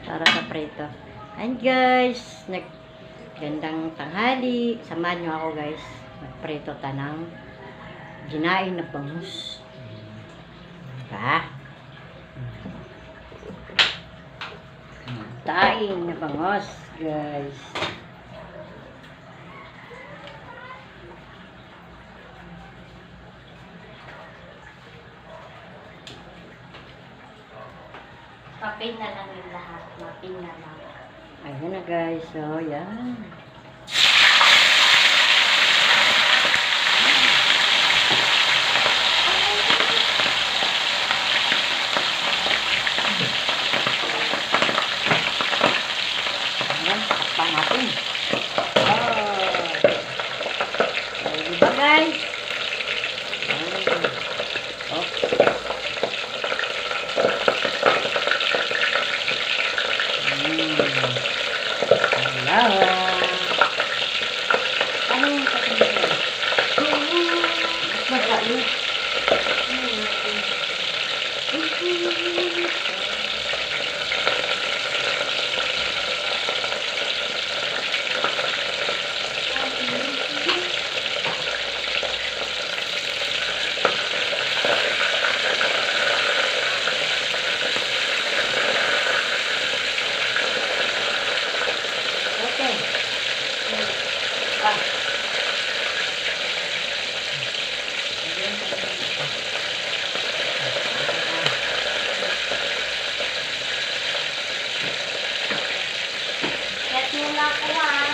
para sa preto. And guys, gandang tanghali. Samahan nyo ako guys. Magpreto ta ng ginain na bangus. Diba? Tain na bangus guys. Papin na lang yung lahat. Mapin na lang. Ayan na guys. So, yan. Ayan. Pangatin. Oh. So, diba guys? Oh. Ano yung kapatid ko? Magaling. Okay. Set mo na ako ah.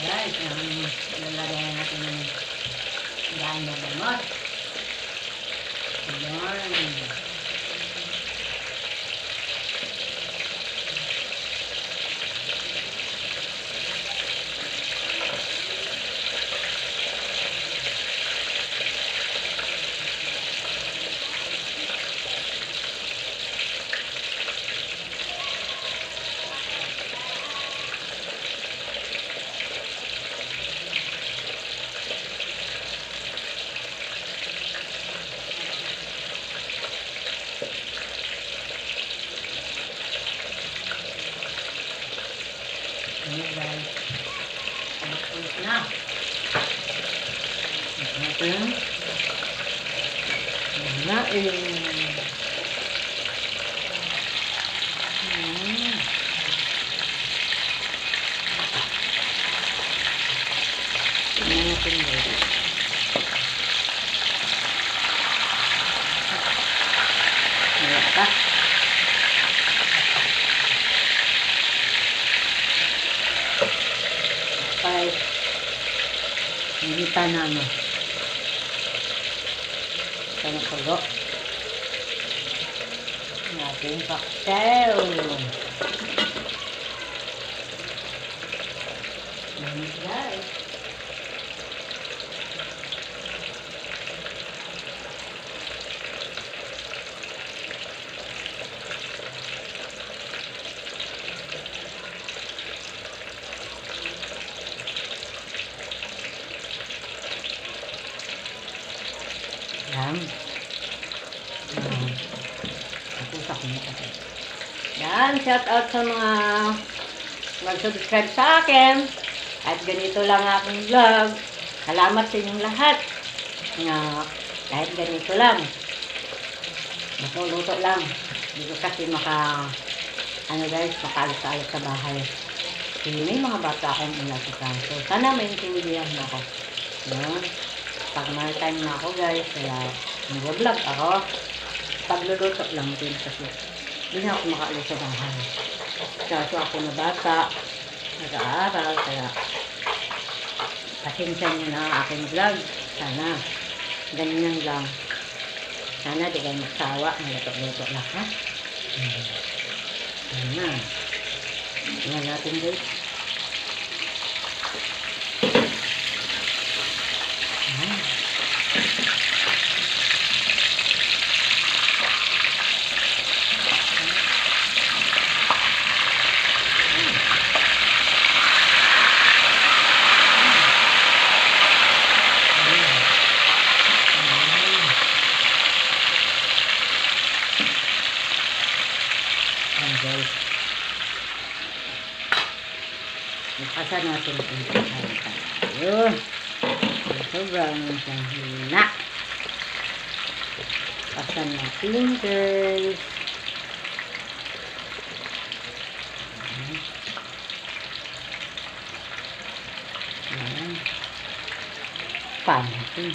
Guys, lalagyan natin ng daan na bangot. Ayan. Ayan guys. Ulit na. Natin. Nain. Tingnan natin guys. Wala pa. Kaya hindi pa na ano. Ito na pulo. Natin cocktail. Ayan guys. Yan. Napusak mo kasi. Yan, shout out sa mga mag-subscribe sa akin. At ganito lang aking vlog. Salamat sa inyong lahat. Kahit ganito lang. Masuluto lang. Hindi ko kasi makaalis-alis sa bahay. Kasi may mga bata akong inasikan. So, sana maintindihan mo ako. Yan. Pag may time na ako guys, kaya nag-vlog ako. Pagluluto lang din kasi hindi na ako makaalis sa bahay. Kaso ako na bata, nag-aaral. Kaya pasensya nyo na ang aking vlog. Sana ganyan lang. Sana di kayo magsawa. Maluto-luto lang, ha? Sana. Tingnan natin, guys. Ayan. Ayan, guys. Ipasa natin kung kakain tayo. Sobrang siyang hina. Pasan natin, guys. Ayan. Pan natin.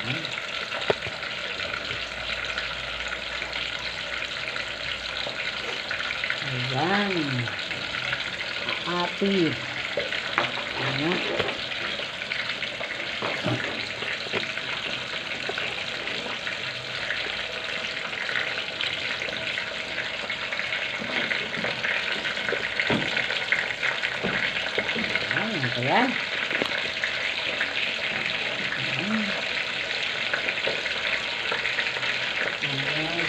Ayan. Ayan. Api. Ayan. Ayan, ito yan. Ayan. Ayan.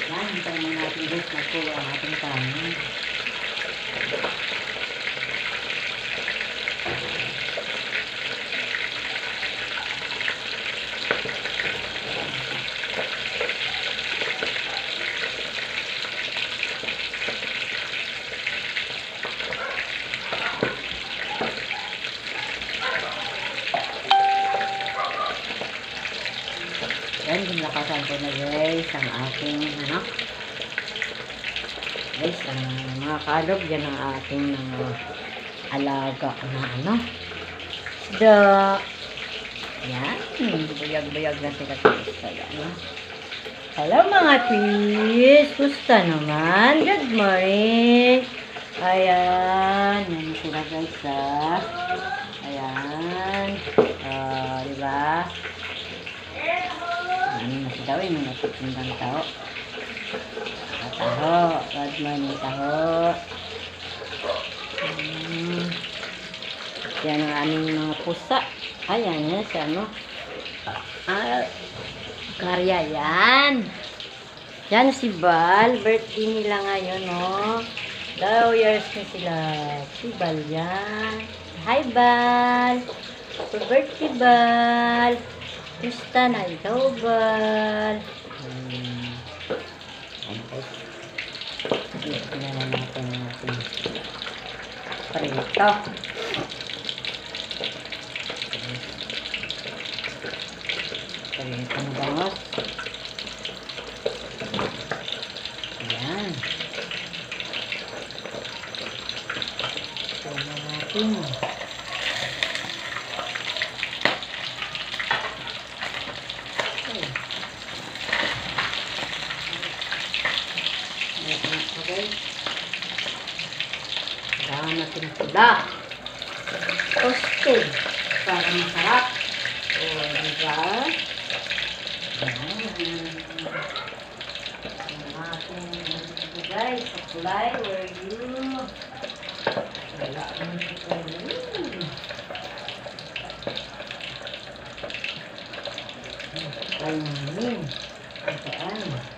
Yan, hintayin mo natin guys magkulo ang ating kanin. Yan, dinlakasan ko na guys ang aking guys, ang mga kalog, yan ang ating mga alaga na isda. Yan, buyag-buyag na sila sa isda. Hello mga fish, gusto naman? Good morning. Ayan, yan sila guys ayan, diba? Ano na si daw, may natutundang tao. Taho, good morning taho. Yan ang aming mga pusa. Ayan yan si karya yan. Yan si Bal, birthday nila ngayon, no? 2 years na sila. Si Bal yan. Hi Bal! Happy birthday Bal! Gusto na ikaw Bal? Ito na lang natin ang ating prito. Prito ng bangos. Ayan. Ito na natin. Kailangan natin pula. Toasted. Para masarap. O, diba? Ang ating guys, sa kulay, where are you? Wala naman si kayo. Ay, namin. Saan?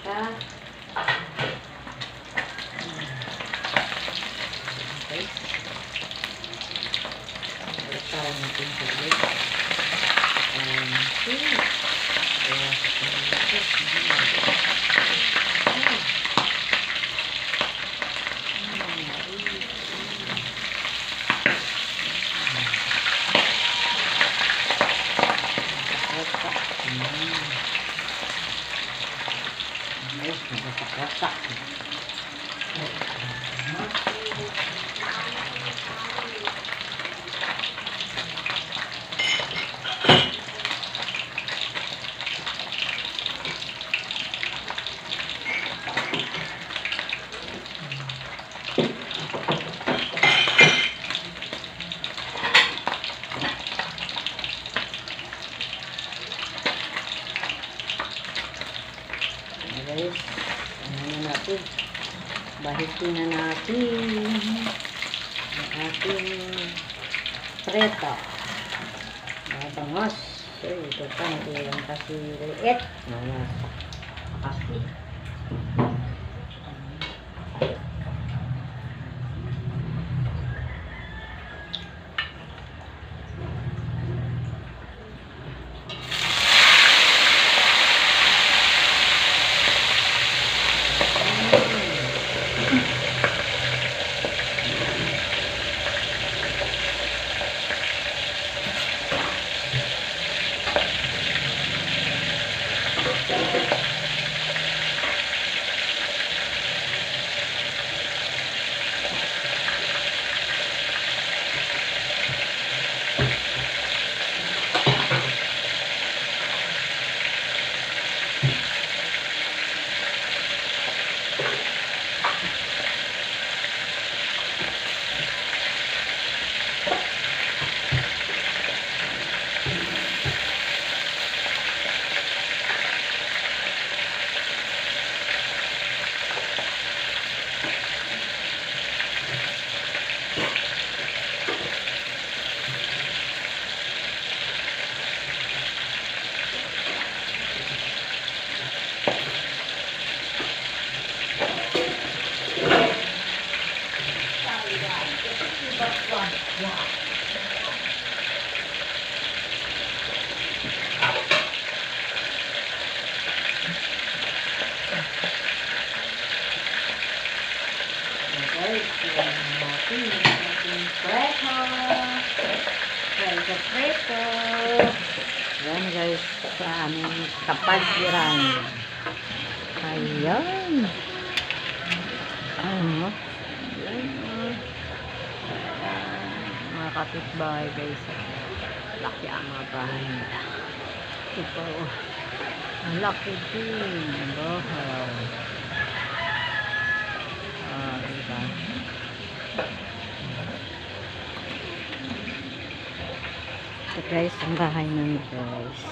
pa. Okay. Baliktara natin sa ulit. Wasak. Guys, ano na natin? Bahitin na natin ang ating preta. Mabangos. So, ito pa, hindi lang kasi liit. Mawasak kasi. Preso. Yan guys, sa aming kapaligiran. Ayan. Ano? Ayan. Mga kapitbahay guys. Laki ang mga bahay nila. Ito. Ang laki din. Bahay. Diba? Ito guys, ang bahay namin guys.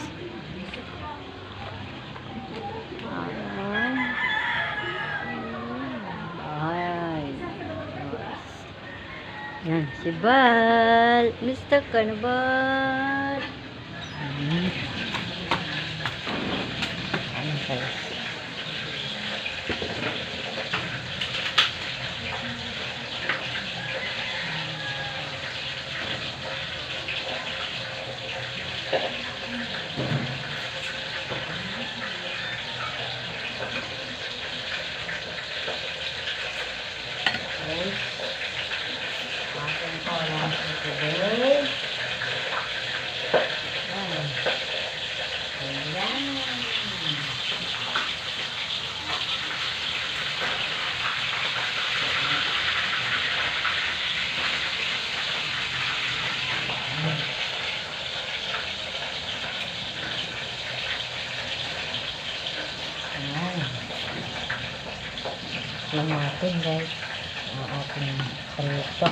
Bahay. Yan, si Bal. Mr. Carnival. Ayan guys. Lang natin guys ang ating prito.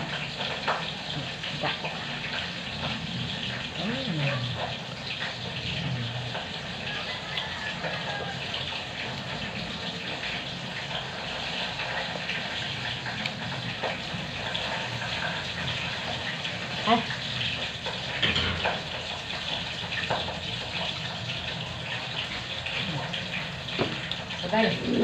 Ay. Okay.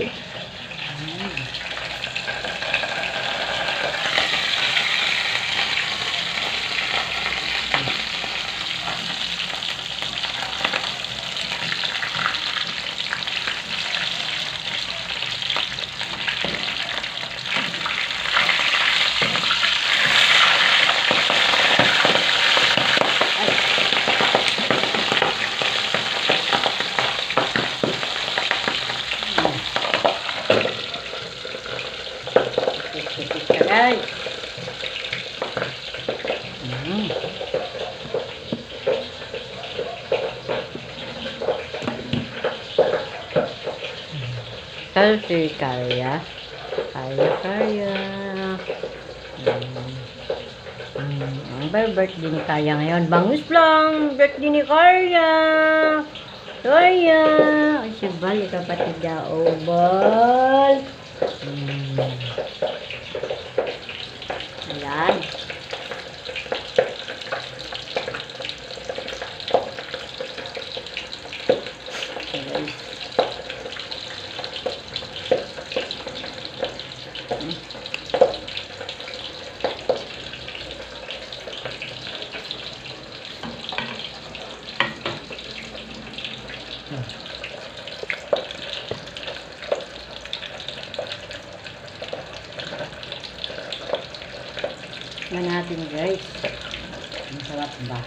Tipis ka guys. Salty kaya. Kaya. Ang birthday ni Kaya ngayon. Bangus lang. Birthday ni Kaya. Kaya. Ay, si Bal. Kapatid niya. Oh, Bal. Ayan. Na natin guys. Ang sarap ba?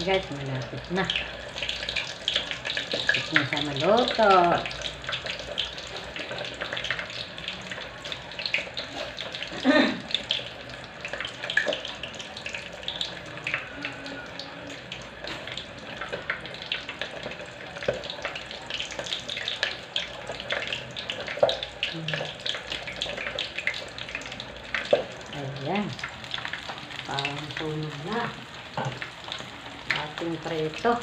Guys, malapit na. Malapit na siya maluto. Ayan. Parang tunog na. Ating preto.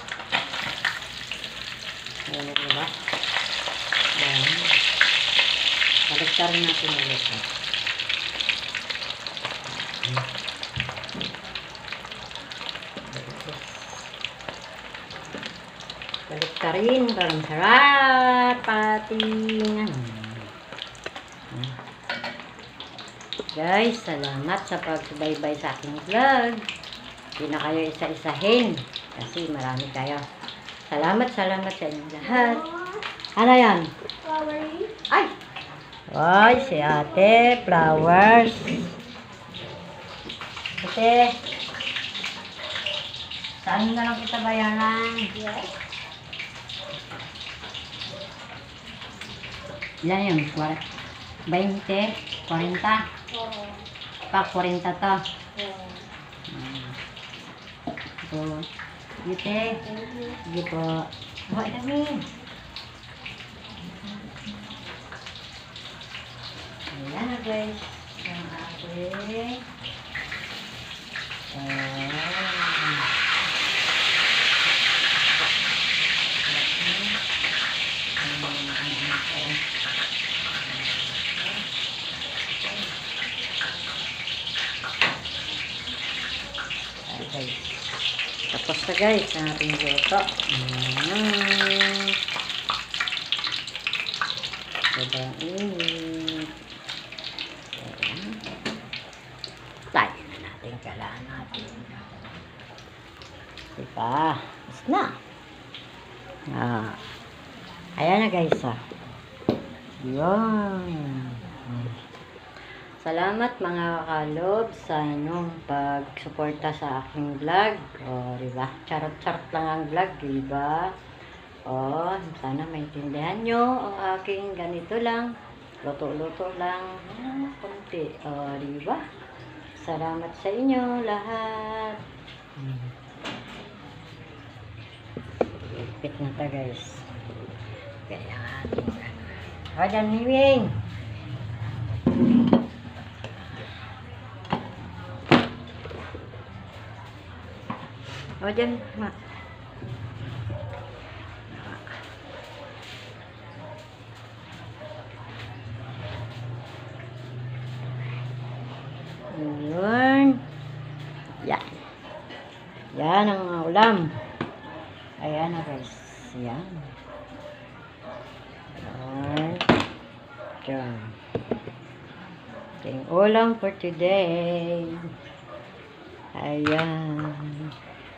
Ayan, diba? Ayan. Baliktarin natin ulit. Baliktarin. Parang sarap. Pating. Guys, salamat sa pagsubaybay sa aking vlog. Hindi na kayo isa-isahin kasi marami kayo. Salamat sa inyong lahat. Ano yan? Flowery. Ay! Ay, si ate, flowers. Ate, saan na lang kita bayaran? Yes. Ilan yun? 20? 40? Oo. Pa, 40 to. Oo. So, Gite. Sige po. Buhay kami. Ayan na guys. Ang ating. Okay. Tapos na guys ang ating luto. Sobrang init. Tayo na natin kalaan natin. Diba? Tapos na. Ayan na guys. Yan. Salamat mga kalob sa inyong pagsuporta sa aking vlog. O, diba? Charot-charot lang ang vlog, diba? O, sana maintindihan nyo ang aking ganito lang. Luto-luto lang. Kunti. O, diba? Salamat sa inyo lahat. Ipit na ta, guys. Kaya ang ating ano. O, dyan, Miwing. O, dyan, ma. Yun. Yan. Yan ang mga ulam. Ayan na, guys. Yan. Yan. Yan. Ating ulam for today. Ayan.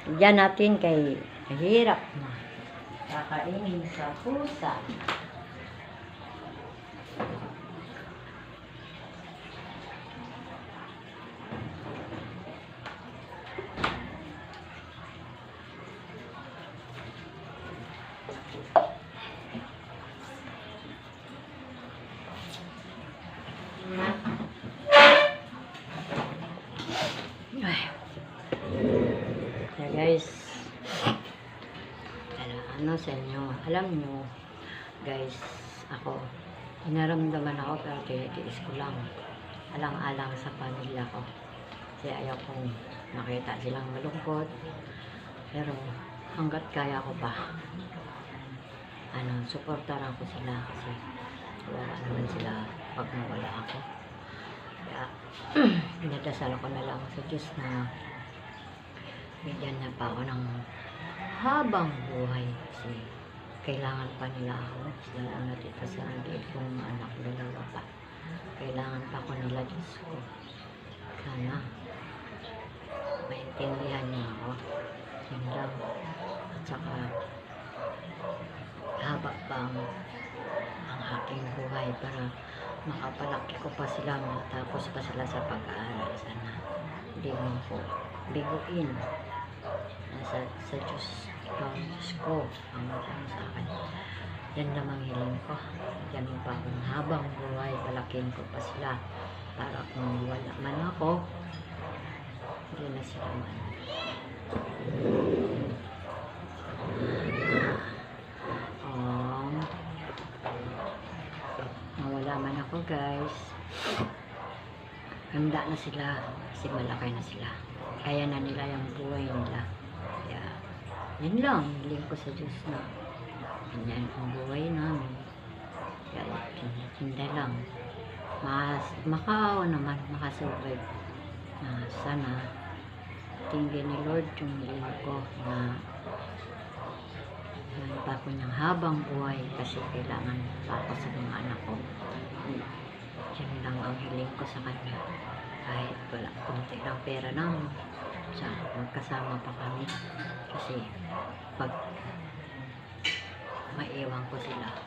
Diyan natin kay hirap na. Kakainin sa pusa. Kaya guys, ano sa inyo, alam nyo guys, ako inaramdaman ako pero titiis ko lang, alang-alang sa pamilya ko kasi ayaw kong makita silang malungkot, pero hanggat kaya ko pa suportaran ko sila kasi wala naman sila pag nawala ako. Kaya pinadasal ko na lang sa Diyos na bigyan na pa ako ng habang buhay kasi kailangan pa nila ako, lalo na dito sa liit kong anak, dalawa pa, kailangan pa ako nila, Diyos ko. Sana maintindihan niya ako, yun lang. At saka haba pa ang aking buhay para makapalaki ko pa sila, matapos pa sila sa pag-aaral. Sana hindi mo ko biguin. Sa Diyos, ikaw ang Diyos ko, ang matang sa akin. Yan lamang hiling ko. Yan mo pa akong habang buhay, palakin ko pa sila para kung wala man ako, hindi na sila man. Nawala man ako, guys, handa na sila kasi malaki na sila, kaya na nila yung buhay nila. Kaya yun lang, hiling ko sa Diyos na ganyan ang buhay namin. Kaya hindi lang makaawa naman, makasurvive na. Sana tingin ni Lord yung hiling ko na meron pa ako niyang habang buhay kasi kailangan pa ako sa mga anak ko. Yan lang ang hiling ko sa kanya. Kahit wala, konti lang pera namin, magkasama pa kami. Kasi pag maiwan ko sila,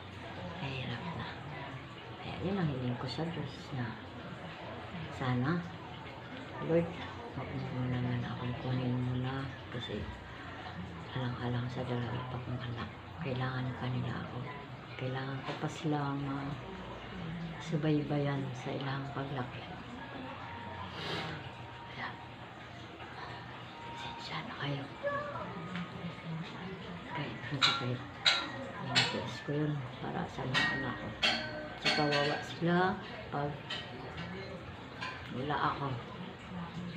mahirap na. Kaya yun ang hiling ko sa Diyos na sana, Lord, wag mo muna naman akong kunin muna kasi alang-alang sa dalawa pa kong anak. Kailangan pa nila ako. Kailangan ko pa silang subaybayan sa ilang paglaki. Kaya, sensya na kayo. Kahit masakit, natiis ko yun para sa mga anak ko. Kasi kawawa sila pag wala ako.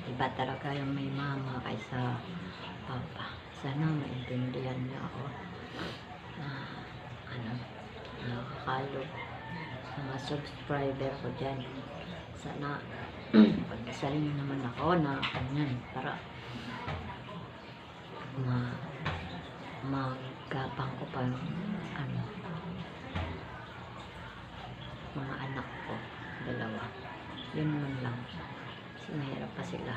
Iba talaga yung may mama kaysa papa. Sana maintindihan niyo ako na nakakalog sa mga subscriber ko dyan. Sana pagdasalin niyo naman ako na kanyan para magkapang ko pa mga anak ko, dalawa. Yun man lang. Kasi mahirap pa sila.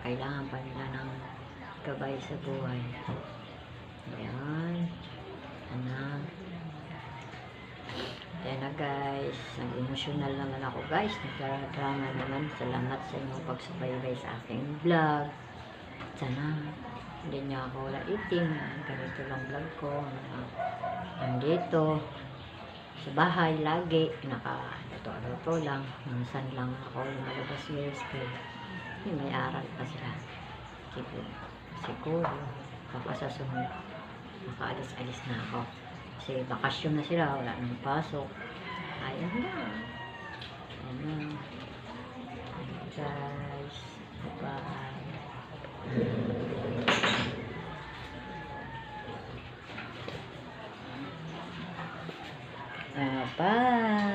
Kailangan pa nila ng gabay sa buhay. Ayan. Anak. Yan na guys, nag-emotional naman ako guys, nagdrama naman. Salamat sa inyong pagsubaybay sa aking vlog. Sana hindi niya ako laitin. Ganito lang vlog ko. Nandito sa bahay lagi, naka-luto-luto lang. Minsan lang ako lumalabas guys, kaya may aral pa sila. Siguro baka sa sunod makaalis-alis na ako. Kasi bakasyon na sila, wala nang pasok. Ayun na. Ayun na. Ayun guys. Bye-bye. Bye-bye.